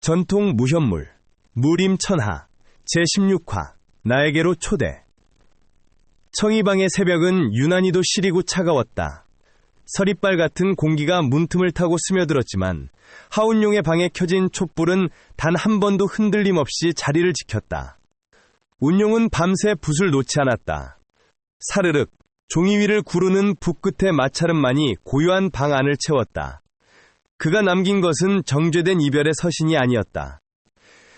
전통 무협물 무림천하 제16화 나에게로 초대. 청이방의 새벽은 유난히도 시리고 차가웠다. 서리빨 같은 공기가 문틈을 타고 스며들었지만 하운용의 방에 켜진 촛불은 단 한 번도 흔들림 없이 자리를 지켰다. 운용은 밤새 붓을 놓지 않았다. 사르륵 종이 위를 구르는 붓 끝의 마찰음만이 고요한 방 안을 채웠다. 그가 남긴 것은 정죄된 이별의 서신이 아니었다.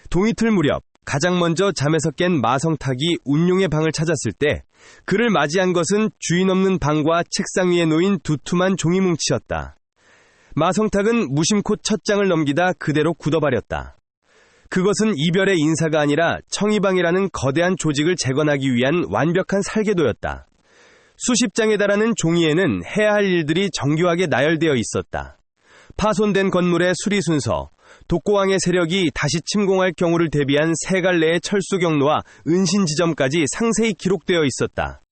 동이틀 무렵 가장 먼저 잠에서 깬 마성탁이 운용의 방을 찾았을 때 그를 맞이한 것은 주인 없는 방과 책상 위에 놓인 두툼한 종이뭉치였다. 마성탁은 무심코 첫 장을 넘기다 그대로 굳어버렸다. 그것은 이별의 인사가 아니라 청이방이라는 거대한 조직을 재건하기 위한 완벽한 설계도였다. 수십 장에 달하는 종이에는 해야 할 일들이 정교하게 나열되어 있었다. 파손된 건물의 수리 순서, 독고왕의 세력이 다시 침공할 경우를 대비한 세 갈래의 철수 경로와 은신 지점까지 상세히 기록되어 있었다.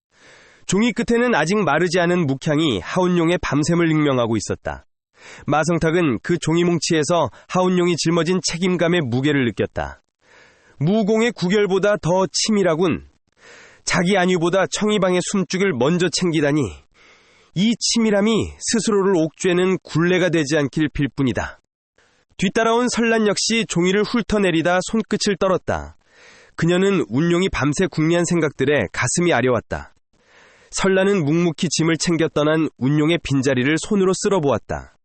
종이 끝에는 아직 마르지 않은 묵향이 하운용의 밤샘을 익명하고 있었다. 마성탁은 그 종이 뭉치에서 하운용이 짊어진 책임감의 무게를 느꼈다. 무공의 구결보다 더 치밀하군. 자기 안위보다 청이방의 숨죽을 먼저 챙기다니. 이 치밀함이 스스로를 옥죄는 굴레가 되지 않길 빌 뿐이다. 뒤따라온 설란 역시 종이를 훑어내리다 손끝을 떨었다. 그녀는 운용이 밤새 궁리한 생각들에 가슴이 아려왔다. 설란은 묵묵히 짐을 챙겨 떠난 운용의 빈자리를 손으로 쓸어보았다.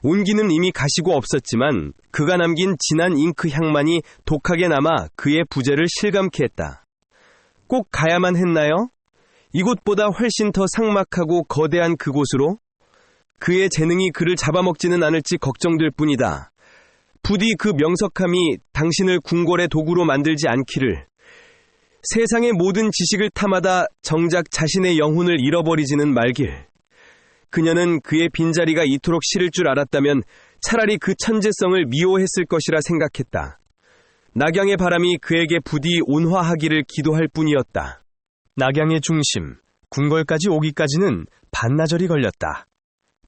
온기는 이미 가시고 없었지만 그가 남긴 진한 잉크 향만이 독하게 남아 그의 부재를 실감케 했다. 꼭 가야만 했나요? 이곳보다 훨씬 더 삭막하고 거대한 그곳으로? 그의 재능이 그를 잡아먹지는 않을지 걱정될 뿐이다. 부디 그 명석함이 당신을 궁궐의 도구로 만들지 않기를. 세상의 모든 지식을 탐하다 정작 자신의 영혼을 잃어버리지는 말길. 그녀는 그의 빈자리가 이토록 싫을 줄 알았다면 차라리 그 천재성을 미워했을 것이라 생각했다. 낙양의 바람이 그에게 부디 온화하기를 기도할 뿐이었다. 낙양의 중심, 궁궐까지 오기까지는 반나절이 걸렸다.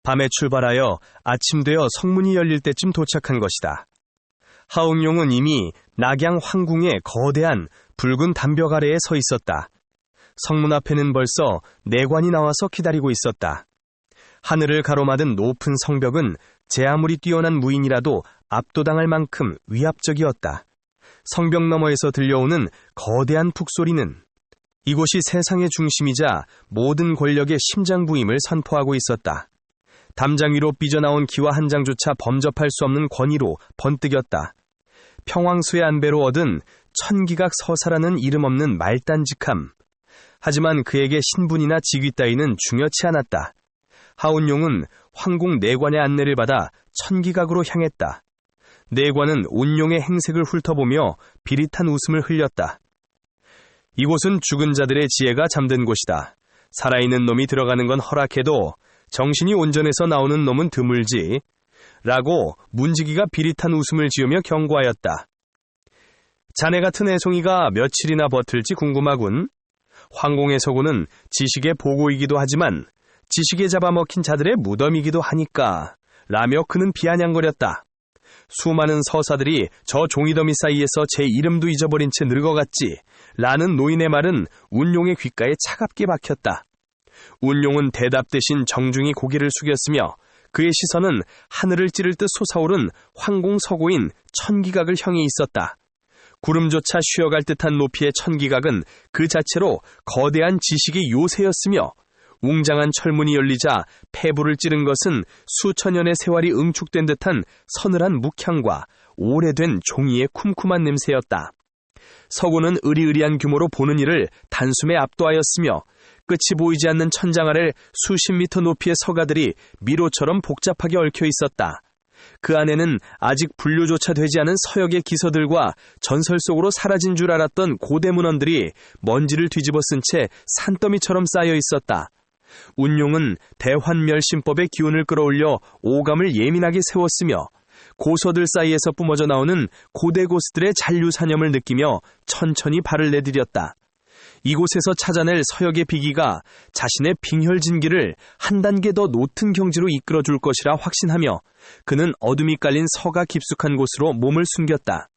밤에 출발하여 아침 되어 성문이 열릴 때쯤 도착한 것이다. 하운용은 이미 낙양 황궁의 거대한 붉은 담벽 아래에 서 있었다. 성문 앞에는 벌써 내관이 나와서 기다리고 있었다. 하늘을 가로막은 높은 성벽은 제 아무리 뛰어난 무인이라도 압도당할 만큼 위압적이었다. 성벽 너머에서 들려오는 거대한 북소리는 이곳이 세상의 중심이자 모든 권력의 심장부임을 선포하고 있었다. 담장 위로 삐져나온 기와 한 장조차 범접할 수 없는 권위로 번뜩였다. 평왕수의 안배로 얻은 천기각 서사라는 이름 없는 말단직함. 하지만 그에게 신분이나 직위 따위는 중요치 않았다. 하운용은 황궁 내관의 안내를 받아 천기각으로 향했다. 내관은 온용의 행색을 훑어보며 비릿한 웃음을 흘렸다. 이곳은 죽은 자들의 지혜가 잠든 곳이다. 살아있는 놈이 들어가는 건 허락해도 정신이 온전해서 나오는 놈은 드물지. 라고 문지기가 비릿한 웃음을 지으며 경고하였다. 자네 같은 애송이가 며칠이나 버틸지 궁금하군. 황궁의 서구는 지식의 보고이기도 하지만 지식에 잡아먹힌 자들의 무덤이기도 하니까. 라며 그는 비아냥거렸다. 수많은 서사들이 저 종이더미 사이에서 제 이름도 잊어버린 채 늙어갔지. 라는 노인의 말은 운용의 귓가에 차갑게 박혔다. 운용은 대답 대신 정중히 고개를 숙였으며 그의 시선은 하늘을 찌를 듯 솟아오른 황궁 서고인 천기각을 향해 있었다. 구름조차 쉬어갈 듯한 높이의 천기각은 그 자체로 거대한 지식의 요새였으며 웅장한 철문이 열리자 폐부를 찌른 것은 수천 년의 세월이 응축된 듯한 서늘한 묵향과 오래된 종이의 쿰쿰한 냄새였다. 서고는 으리으리한 규모로 보는 이를 단숨에 압도하였으며 끝이 보이지 않는 천장 아래 수십 미터 높이의 서가들이 미로처럼 복잡하게 얽혀 있었다. 그 안에는 아직 분류조차 되지 않은 서역의 기서들과 전설 속으로 사라진 줄 알았던 고대 문헌들이 먼지를 뒤집어 쓴 채 산더미처럼 쌓여 있었다. 운용은 대환멸심법의 기운을 끌어올려 오감을 예민하게 세웠으며 고서들 사이에서 뿜어져 나오는 고대 고스들의 잔류사념을 느끼며 천천히 발을 내디뎠다. 이곳에서 찾아낼 서역의 비기가 자신의 빙혈진기를 한 단계 더 높은 경지로 이끌어줄 것이라 확신하며 그는 어둠이 깔린 서가 깊숙한 곳으로 몸을 숨겼다.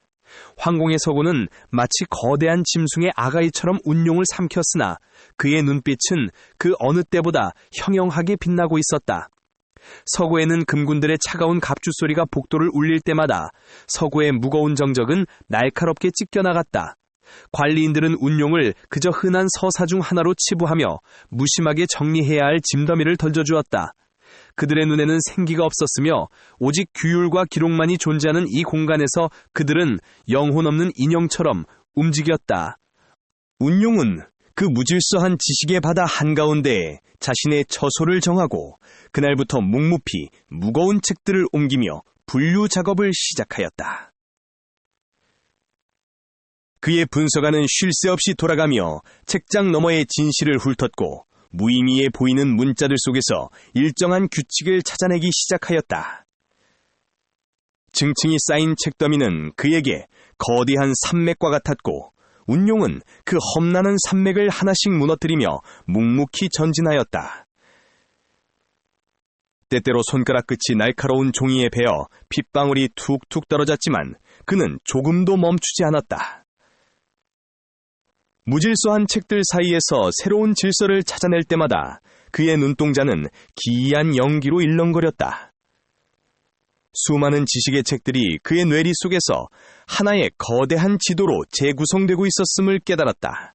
황공의 서구는 마치 거대한 짐승의 아가이처럼 운용을 삼켰으나 그의 눈빛은 그 어느 때보다 형형하게 빛나고 있었다. 서구에는 금군들의 차가운 갑주소리가 복도를 울릴 때마다 서구의 무거운 정적은 날카롭게 찢겨나갔다. 관리인들은 운용을 그저 흔한 서사 중 하나로 치부하며 무심하게 정리해야 할 짐더미를 던져주었다. 그들의 눈에는 생기가 없었으며 오직 규율과 기록만이 존재하는 이 공간에서 그들은 영혼 없는 인형처럼 움직였다. 운용은 그 무질서한 지식의 바다 한가운데에 자신의 처소를 정하고 그날부터 묵묵히 무거운 책들을 옮기며 분류 작업을 시작하였다. 그의 분서가는 쉴 새 없이 돌아가며 책장 너머의 진실을 훑었고 무의미해 보이는 문자들 속에서 일정한 규칙을 찾아내기 시작하였다. 층층이 쌓인 책더미는 그에게 거대한 산맥과 같았고 운용은 그 험난한 산맥을 하나씩 무너뜨리며 묵묵히 전진하였다. 때때로 손가락 끝이 날카로운 종이에 베어 핏방울이 툭툭 떨어졌지만 그는 조금도 멈추지 않았다. 무질서한 책들 사이에서 새로운 질서를 찾아낼 때마다 그의 눈동자는 기이한 연기로 일렁거렸다. 수많은 지식의 책들이 그의 뇌리 속에서 하나의 거대한 지도로 재구성되고 있었음을 깨달았다.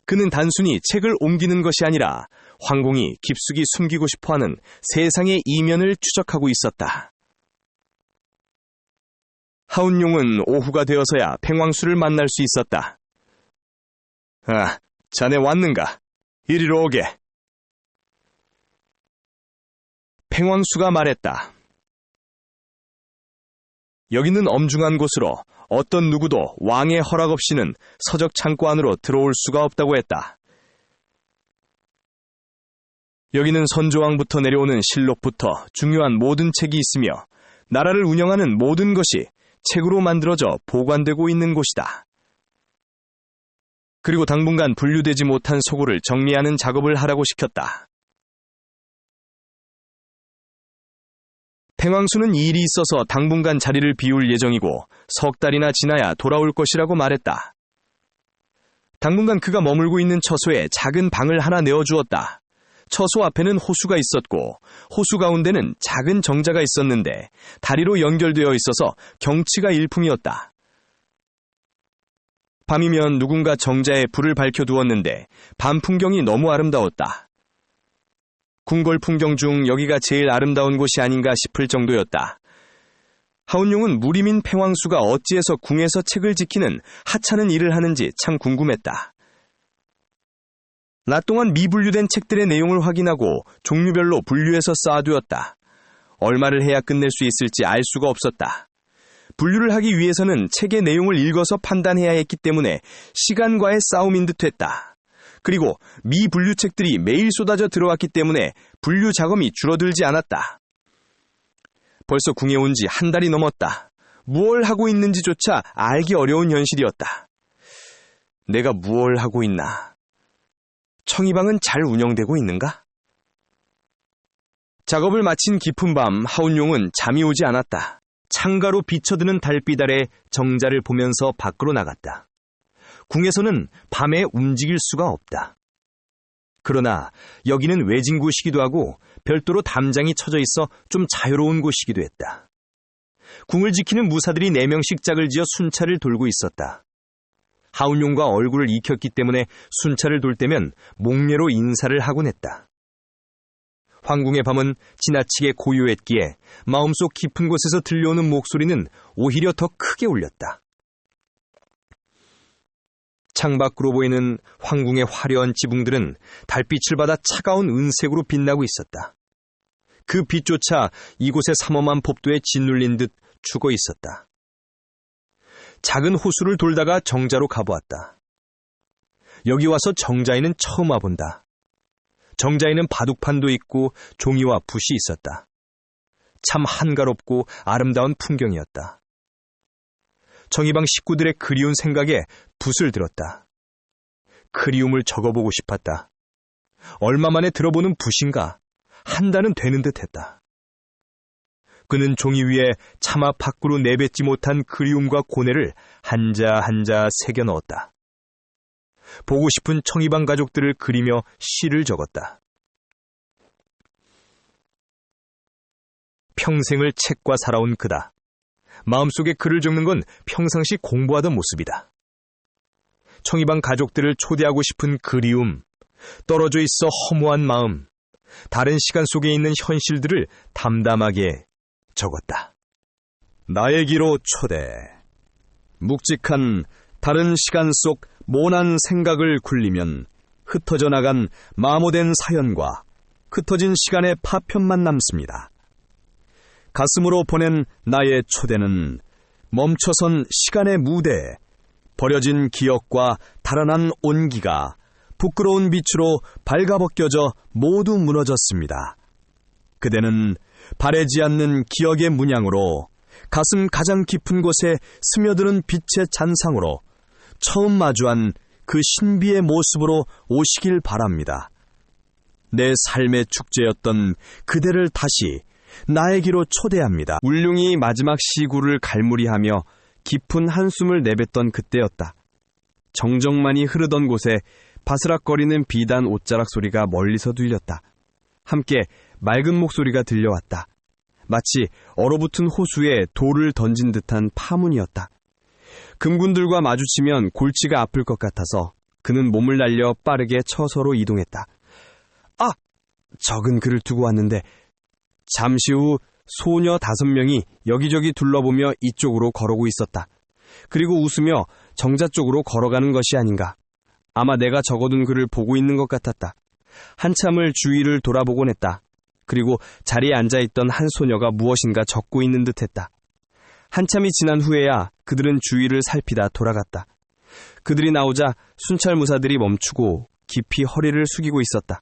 그는 단순히 책을 옮기는 것이 아니라 황공이 깊숙이 숨기고 싶어하는 세상의 이면을 추적하고 있었다. 하운용은 오후가 되어서야 팽왕수를 만날 수 있었다. 아, 자네 왔는가? 이리로 오게. 팽왕수가 말했다. 여기는 엄중한 곳으로 어떤 누구도 왕의 허락 없이는 서적 창고 안으로 들어올 수가 없다고 했다. 여기는 선조왕부터 내려오는 실록부터 중요한 모든 책이 있으며 나라를 운영하는 모든 것이 책으로 만들어져 보관되고 있는 곳이다. 그리고 당분간 분류되지 못한 서구를 정리하는 작업을 하라고 시켰다. 팽왕수는 일이 있어서 당분간 자리를 비울 예정이고 석 달이나 지나야 돌아올 것이라고 말했다. 당분간 그가 머물고 있는 처소에 작은 방을 하나 내어주었다. 처소 앞에는 호수가 있었고 호수 가운데는 작은 정자가 있었는데 다리로 연결되어 있어서 경치가 일품이었다. 밤이면 누군가 정자에 불을 밝혀두었는데 밤 풍경이 너무 아름다웠다. 궁궐 풍경 중 여기가 제일 아름다운 곳이 아닌가 싶을 정도였다. 하운용은 무림인 팽왕수가 어찌해서 궁에서 책을 지키는 하찮은 일을 하는지 참 궁금했다. 낮 동안 미분류된 책들의 내용을 확인하고 종류별로 분류해서 쌓아두었다. 얼마를 해야 끝낼 수 있을지 알 수가 없었다. 분류를 하기 위해서는 책의 내용을 읽어서 판단해야 했기 때문에 시간과의 싸움인 듯 했다. 그리고 미분류 책들이 매일 쏟아져 들어왔기 때문에 분류 작업이 줄어들지 않았다. 벌써 궁에 온 지 한 달이 넘었다. 무얼 하고 있는지조차 알기 어려운 현실이었다. 내가 무얼 하고 있나? 청이방은 잘 운영되고 있는가? 작업을 마친 깊은 밤 하운용은 잠이 오지 않았다. 창가로 비쳐드는 달빛 아래 정자를 보면서 밖으로 나갔다. 궁에서는 밤에 움직일 수가 없다. 그러나 여기는 외진 곳이기도 하고 별도로 담장이 쳐져 있어 좀 자유로운 곳이기도 했다. 궁을 지키는 무사들이 4명씩 짝을 지어 순찰을 돌고 있었다. 하운용과 얼굴을 익혔기 때문에 순찰을 돌 때면 목례로 인사를 하곤 했다. 황궁의 밤은 지나치게 고요했기에 마음속 깊은 곳에서 들려오는 목소리는 오히려 더 크게 울렸다. 창밖으로 보이는 황궁의 화려한 지붕들은 달빛을 받아 차가운 은색으로 빛나고 있었다. 그 빛조차 이곳의 삼엄한 법도에 짓눌린 듯 죽어 있었다. 작은 호수를 돌다가 정자로 가보았다. 여기 와서 정자에는 처음 와본다. 정자에는 바둑판도 있고 종이와 붓이 있었다. 참 한가롭고 아름다운 풍경이었다. 청이방 식구들의 그리운 생각에 붓을 들었다. 그리움을 적어보고 싶었다. 얼마 만에 들어보는 붓인가? 한 달은 되는 듯했다. 그는 종이 위에 차마 밖으로 내뱉지 못한 그리움과 고뇌를 한자 한자 새겨 넣었다. 보고 싶은 청이방 가족들을 그리며 시를 적었다. 평생을 책과 살아온 그다. 마음속에 글을 적는 건 평상시 공부하던 모습이다. 청이방 가족들을 초대하고 싶은 그리움, 떨어져 있어 허무한 마음, 다른 시간 속에 있는 현실들을 담담하게 적었다. 나에게로 초대. 묵직한 다른 시간 속 모난 생각을 굴리면 흩어져 나간 마모된 사연과 흩어진 시간의 파편만 남습니다. 가슴으로 보낸 나의 초대는 멈춰선 시간의 무대에 버려진 기억과 달아난 온기가 부끄러운 빛으로 발가벗겨져 모두 무너졌습니다. 그대는 바래지 않는 기억의 문양으로 가슴 가장 깊은 곳에 스며드는 빛의 잔상으로 처음 마주한 그 신비의 모습으로 오시길 바랍니다. 내 삶의 축제였던 그대를 다시 나에게로 초대합니다. 울룡이 마지막 시구를 갈무리하며 깊은 한숨을 내뱉던 그때였다. 정적만이 흐르던 곳에 바스락거리는 비단 옷자락 소리가 멀리서 들렸다. 함께 맑은 목소리가 들려왔다. 마치 얼어붙은 호수에 돌을 던진 듯한 파문이었다. 금군들과 마주치면 골치가 아플 것 같아서 그는 몸을 날려 빠르게 처서로 이동했다. 아! 적은 글을 두고 왔는데. 잠시 후 소녀 5명이 여기저기 둘러보며 이쪽으로 걸어오고 있었다. 그리고 웃으며 정자 쪽으로 걸어가는 것이 아닌가. 아마 내가 적어둔 글을 보고 있는 것 같았다. 한참을 주위를 돌아보곤 했다. 그리고 자리에 앉아있던 한 소녀가 무엇인가 적고 있는 듯했다. 한참이 지난 후에야 그들은 주위를 살피다 돌아갔다. 그들이 나오자 순찰무사들이 멈추고 깊이 허리를 숙이고 있었다.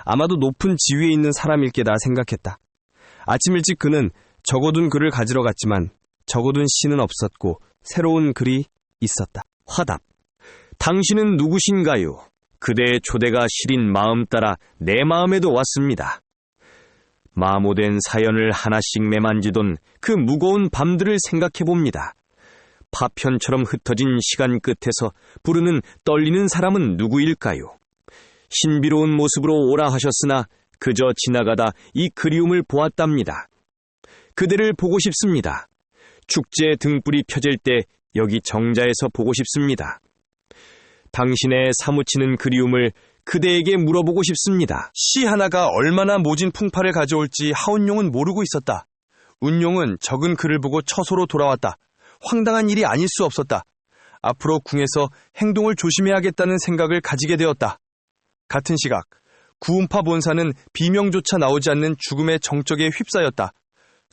아마도 높은 지위에 있는 사람일 게다 생각했다. 아침 일찍 그는 적어둔 글을 가지러 갔지만 적어둔 시는 없었고 새로운 글이 있었다. 화답. 당신은 누구신가요? 그대의 초대가 시린 마음 따라 내 마음에도 왔습니다. 마모된 사연을 하나씩 매만지던 그 무거운 밤들을 생각해봅니다. 파편처럼 흩어진 시간 끝에서 부르는 떨리는 사람은 누구일까요? 신비로운 모습으로 오라 하셨으나 그저 지나가다 이 그리움을 보았답니다. 그대를 보고 싶습니다. 축제의 등불이 펴질 때 여기 정자에서 보고 싶습니다. 당신의 사무치는 그리움을 그대에게 물어보고 싶습니다. 시 하나가 얼마나 모진 풍파를 가져올지 하운용은 모르고 있었다. 운용은 적은 글을 보고 처소로 돌아왔다. 황당한 일이 아닐 수 없었다. 앞으로 궁에서 행동을 조심해야겠다는 생각을 가지게 되었다. 같은 시각 구운파 본사는 비명조차 나오지 않는 죽음의 정적에 휩싸였다.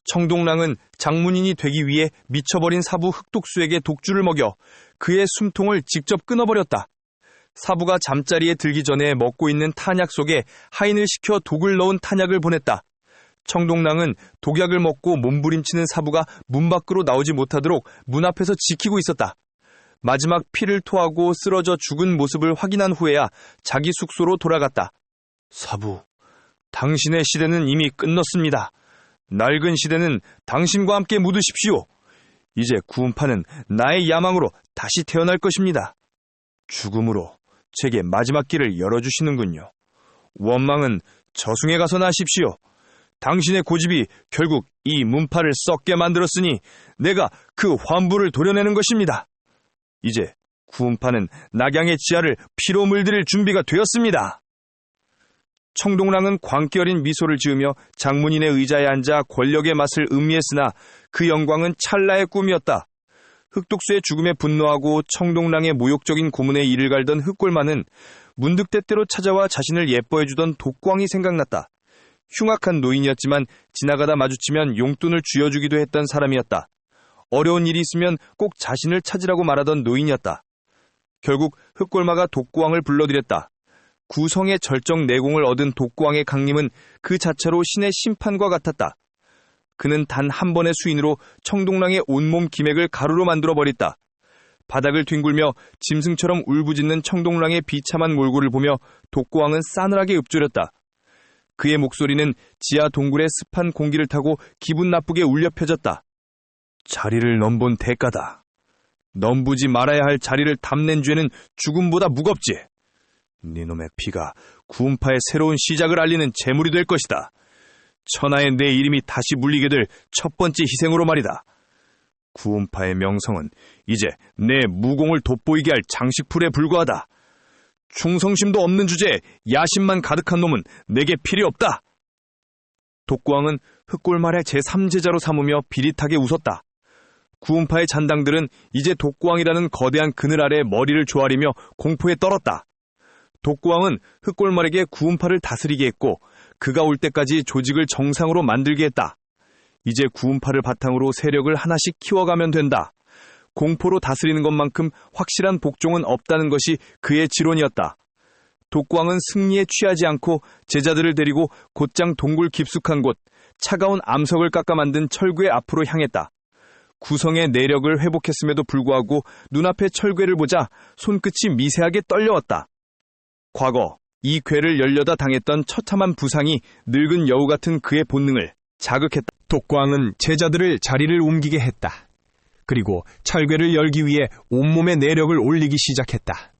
청동랑은 장문인이 되기 위해 미쳐버린 사부 흑독수에게 독주를 먹여 그의 숨통을 직접 끊어버렸다. 사부가 잠자리에 들기 전에 먹고 있는 탄약 속에 하인을 시켜 독을 넣은 탄약을 보냈다. 청동랑은 독약을 먹고 몸부림치는 사부가 문 밖으로 나오지 못하도록 문 앞에서 지키고 있었다. 마지막 피를 토하고 쓰러져 죽은 모습을 확인한 후에야 자기 숙소로 돌아갔다. 사부, 당신의 시대는 이미 끝났습니다. 낡은 시대는 당신과 함께 묻으십시오. 이제 구운파는 나의 야망으로 다시 태어날 것입니다. 죽음으로 제게 마지막 길을 열어주시는군요. 원망은 저승에 가서 나십시오. 당신의 고집이 결국 이 문파를 썩게 만들었으니 내가 그 환부를 도려내는 것입니다. 이제 구운파는 낙양의 지하를 피로 물들일 준비가 되었습니다. 청동랑은 광기 어린 미소를 지으며 장문인의 의자에 앉아 권력의 맛을 음미했으나 그 영광은 찰나의 꿈이었다. 흑독수의 죽음에 분노하고 청동랑의 모욕적인 고문에 이를 갈던 흑골마는 문득 때때로 찾아와 자신을 예뻐해주던 독광이 생각났다. 흉악한 노인이었지만 지나가다 마주치면 용돈을 쥐어주기도 했던 사람이었다. 어려운 일이 있으면 꼭 자신을 찾으라고 말하던 노인이었다. 결국 흑골마가 독고왕을 불러들였다. 구성의 절정 내공을 얻은 독고왕의 강림은 그 자체로 신의 심판과 같았다. 그는 단 한 번의 수인으로 청동랑의 온몸 기맥을 가루로 만들어 버렸다. 바닥을 뒹굴며 짐승처럼 울부짖는 청동랑의 비참한 몰골을 보며 독고왕은 싸늘하게 읊조렸다. 그의 목소리는 지하 동굴의 습한 공기를 타고 기분 나쁘게 울려 펴졌다. 자리를 넘본 대가다. 넘보지 말아야 할 자리를 탐낸 죄는 죽음보다 무겁지. 네놈의 피가 구운파의 새로운 시작을 알리는 제물이 될 것이다. 천하에 내 이름이 다시 물리게 될 첫 번째 희생으로 말이다. 구운파의 명성은 이제 내 무공을 돋보이게 할 장식풀에 불과하다. 충성심도 없는 주제에 야심만 가득한 놈은 내게 필요 없다. 독고왕은 흑골말의 제3제자로 삼으며 비릿하게 웃었다. 구운파의 잔당들은 이제 독고왕이라는 거대한 그늘 아래 머리를 조아리며 공포에 떨었다. 독고왕은 흑골말에게 구운파를 다스리게 했고 그가 올 때까지 조직을 정상으로 만들게 했다. 이제 구운파를 바탕으로 세력을 하나씩 키워가면 된다. 공포로 다스리는 것만큼 확실한 복종은 없다는 것이 그의 지론이었다. 독고왕은 승리에 취하지 않고 제자들을 데리고 곧장 동굴 깊숙한 곳, 차가운 암석을 깎아 만든 철괴 앞으로 향했다. 구성의 내력을 회복했음에도 불구하고 눈앞의 철괴를 보자 손끝이 미세하게 떨려왔다. 과거 이 괴를 열려다 당했던 처참한 부상이 늙은 여우 같은 그의 본능을 자극했다. 독고왕은 제자들을 자리를 옮기게 했다. 그리고 철괴를 열기 위해 온몸의 내력을 올리기 시작했다.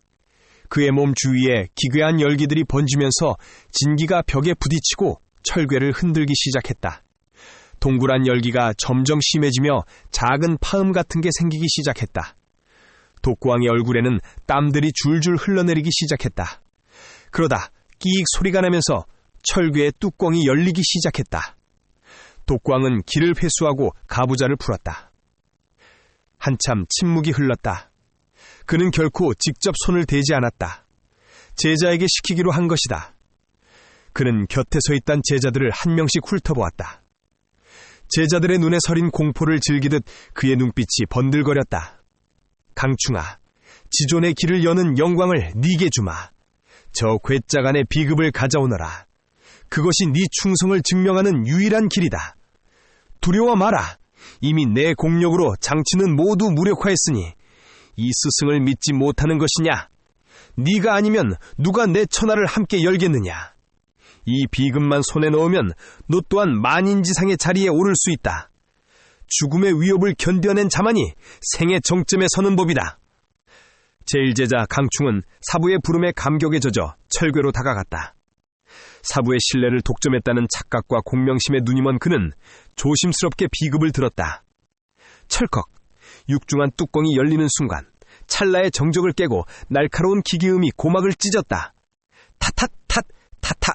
그의 몸 주위에 기괴한 열기들이 번지면서 진기가 벽에 부딪히고 철괴를 흔들기 시작했다. 동굴한 열기가 점점 심해지며 작은 파음 같은 게 생기기 시작했다. 독고왕의 얼굴에는 땀들이 줄줄 흘러내리기 시작했다. 그러다 끼익 소리가 나면서 철괴의 뚜껑이 열리기 시작했다. 독고왕은 기를 회수하고 가부좌를 풀었다. 한참 침묵이 흘렀다. 그는 결코 직접 손을 대지 않았다. 제자에게 시키기로 한 것이다. 그는 곁에 서 있던 제자들을 한 명씩 훑어보았다. 제자들의 눈에 서린 공포를 즐기듯 그의 눈빛이 번들거렸다. 강충아, 지존의 길을 여는 영광을 네게 주마. 저 괴짜간의 비급을 가져오너라. 그것이 네 충성을 증명하는 유일한 길이다. 두려워 마라. 이미 내 공력으로 장치는 모두 무력화했으니 이 스승을 믿지 못하는 것이냐? 네가 아니면 누가 내 천하를 함께 열겠느냐? 이 비급만 손에 넣으면 너 또한 만인지상의 자리에 오를 수 있다. 죽음의 위협을 견뎌낸 자만이 생의 정점에 서는 법이다. 제1제자 강충은 사부의 부름에 감격에 젖어 철괴로 다가갔다. 사부의 신뢰를 독점했다는 착각과 공명심에 눈이 먼 그는 조심스럽게 비급을 들었다. 철컥, 육중한 뚜껑이 열리는 순간 찰나의 정적을 깨고 날카로운 기계음이 고막을 찢었다. 타타탓 타타.